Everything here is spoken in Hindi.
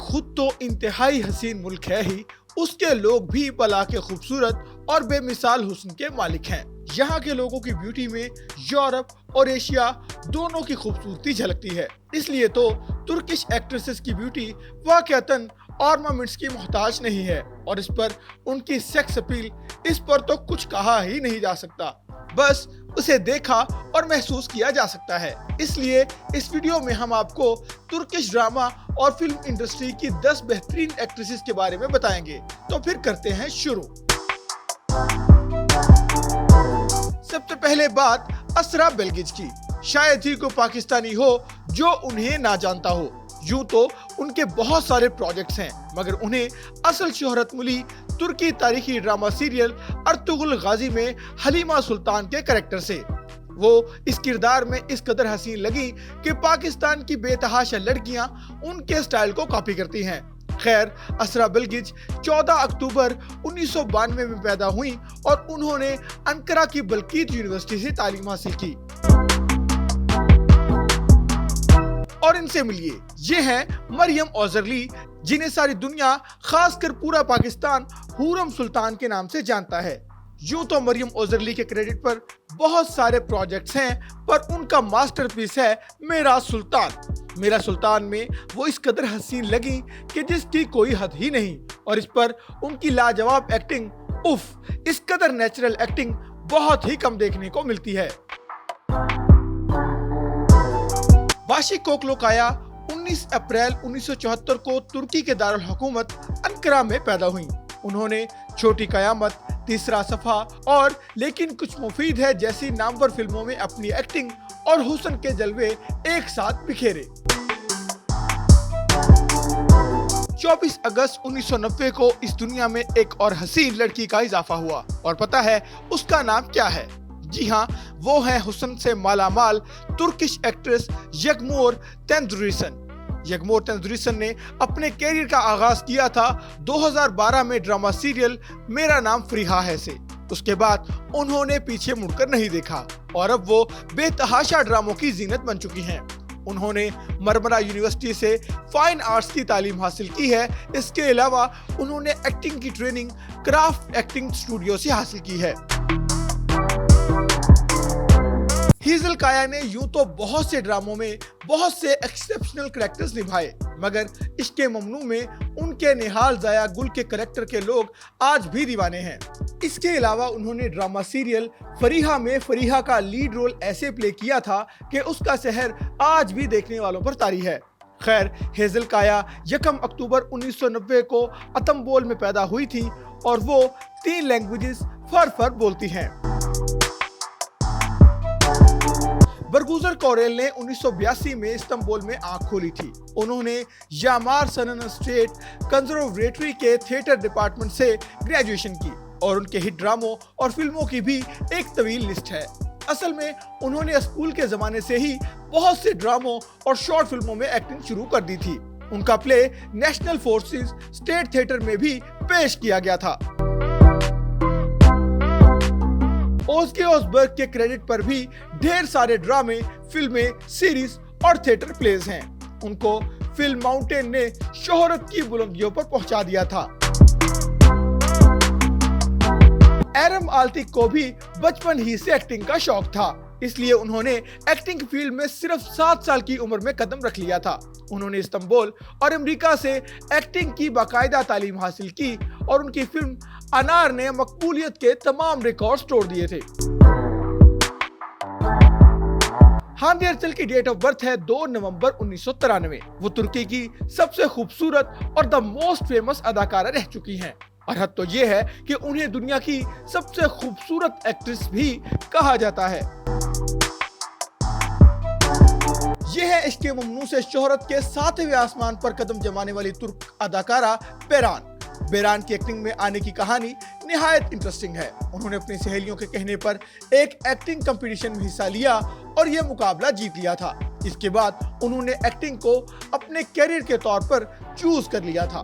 खुद तो इंतहाई हसीन मुल्क है ही, उसके लोग भी बला के खूबसूरत और बेमिसाल हुस्न के मालिक हैं। यहाँ के लोगों की ब्यूटी में यूरोप और एशिया दोनों की खूबसूरती झलकती है। इसलिए तो तुर्किश एक्ट्रेसेस की ब्यूटी वाकईतन ऑर्नामेंट्स की मोहताज नहीं है और इस पर उनकी सेक्स अपील, इस पर तो कुछ कहा ही नहीं जा सकता, बस उसे देखा और महसूस किया जा सकता है। इसलिए इस वीडियो में हम आपको तुर्किश ड्रामा और फिल्म इंडस्ट्री की 10 बेहतरीन एक्ट्रेसेस के बारे में बताएंगे। तो फिर करते हैं शुरू। सबसे पहले बात असरा बेल्गिच की। शायद ही कोई पाकिस्तानी हो जो उन्हें ना जानता हो। यूं तो उनके बहुत सारे प्रोजेक्ट्स हैं, मगर उन्हें असल शोहरत मिली तुर्की तारीखी ड्रामा सीरियल अर्तुगरुल गाजी में हलीमा सुल्तान के कैरेक्टर से। वो इस किरदार में इस कदर हसीन लगी कि पाकिस्तान की बेतहाशा लड़कियां उनके स्टाइल को कॉपी करती हैं। खैर, असरा बेल्गिच 14 अक्टूबर 1992 में पैदा हुई और उन्होंने अंकारा की बल्कीत यूनिवर्सिटी से तालीम हासिल की। और इनसे मिलिए, ये हैं मरियम ओजरली, जिन्हें सारी दुनिया खासकर पूरा पाकिस्तान हुरम सुल्तान के नाम से जानता है। यूं तो मरियम ओजरली के क्रेडिट पर बहुत सारे प्रोजेक्ट्स हैं, पर उनका मास्टरपीस है मेरा सुल्तान। मेरा सुल्तान में वो इस कदर हसीन लगी कि जिसकी कोई हद ही नहीं, और इस पर उनकी लाजवाब एक्टिंग, उफ, इस कदर नेचुरल एक्टिंग बहुत ही कम देखने को मिलती है। बाशी कोकलोकाया 19 अप्रैल 1974 को तुर्की के दारुल हुकूमत अंकारा में पैदा हुई। उन्होंने छोटी कयामत, तीसरा सफा और लेकिन कुछ मुफीद है जैसी नामवर फिल्मों में अपनी एक्टिंग और हुस्न के जलवे एक साथ बिखेरे। 24 अगस्त 1990 को इस दुनिया में एक और हसीन लड़की का इजाफा हुआ, और पता है उसका नाम क्या है? जी हाँ, वो है हुस्न से मालामाल तुर्किश एक्ट्रेस यगमोर तेंदुरिसन। यगमोर तेंदुरिसन ने अपने कैरियर का आगाज किया था 2012 में ड्रामा सीरियल मेरा नाम फरीहा है से। उसके बाद उन्होंने पीछे मुड़कर नहीं देखा और अब वो बेतहाशा ड्रामों की जीनत बन चुकी हैं। उन्होंने मरमरा यूनिवर्सिटी से फाइन आर्ट्स की तालीम हासिल की है। इसके अलावा उन्होंने एक्टिंग की ट्रेनिंग क्राफ्ट एक्टिंग स्टूडियो से हासिल की है। हीजल काया ने यूं तो बहुत से ड्रामों में बहुत से एक्सेप्शनल कैरेक्टर्स निभाए, मगर इश्के ममनू में उनके निहाल ज़ाया गुल के कैरेक्टर के लोग आज भी दीवाने हैं। इसके अलावा उन्होंने ड्रामा सीरियल फरीहा में फरीहा का लीड रोल ऐसे प्ले किया था कि उसका सहर आज भी देखने वालों पर तारी है। खैर, हेजल काया 1 अक्टूबर 1990 को अतंबोल में पैदा हुई थी और वो 3 लैंग्वेजेस फर बोलती हैं। बरगुजर कोरेल ने 1982 में इस्तांबुल में आंख खोली थी। उन्होंने यामार सनन स्टेट कंजर्वेटरी के थिएटर डिपार्टमेंट से ग्रेजुएशन की और उनके हिट ड्रामों और फिल्मों की भी एक तवील लिस्ट है। असल में उन्होंने स्कूल के जमाने से ही बहुत से ड्रामों और शॉर्ट फिल्मों में एक्टिंग शुरू कर दी थी। उनका play national forces state theatre में भी पेश किया गया था। ओज़गे ओज़बर्ग के क्रेडिट पर भी ढेर सारे ड्रामे, फिल्में, सीरीज और थिएटर प्लेज हैं। उनको फिल्म माउंटेन ने शोहरत की बुलंदियों पर पहुंचा दिया था। एरम आल्तिक को भी बचपन ही से एक्टिंग का शौक था, इसलिए उन्होंने एक्टिंग फील्ड में सिर्फ 7 साल की उम्र में कदम रख लिया था। उन्होंने इस्तांबुल और अमेरिका से एक्टिंग की बाकायदा तालीम हासिल की और उनकी फिल्म अनार ने मकबूलियत के तमाम रिकॉर्ड्स तोड़ दिए थे। हांदे अर्चल की डेट ऑफ बर्थ है 2 नवंबर 1993। वो तुर्की की सबसे खूबसूरत और द मोस्ट फेमस अदाकारा रह चुकी हैं, और हद तो ये है कि उन्हें दुनिया की सबसे खूबसूरत एक्ट्रेस भी कहा जाता है। ये है इश्के ममनू से शोहरत के 7वें आसमान पर कदम जमाने वाली तुर्क अदाकारा बेरान। बेरान की एक्टिंग में आने की कहानी निहायत इंटरेस्टिंग है। उन्होंने अपनी सहेलियों के कहने पर एक एक्टिंग कंपटीशन में हिस्सा लिया और यह मुकाबला जीत लिया था। इसके बाद उन्होंने एक्टिंग को अपने कैरियर के तौर पर चूज कर लिया था।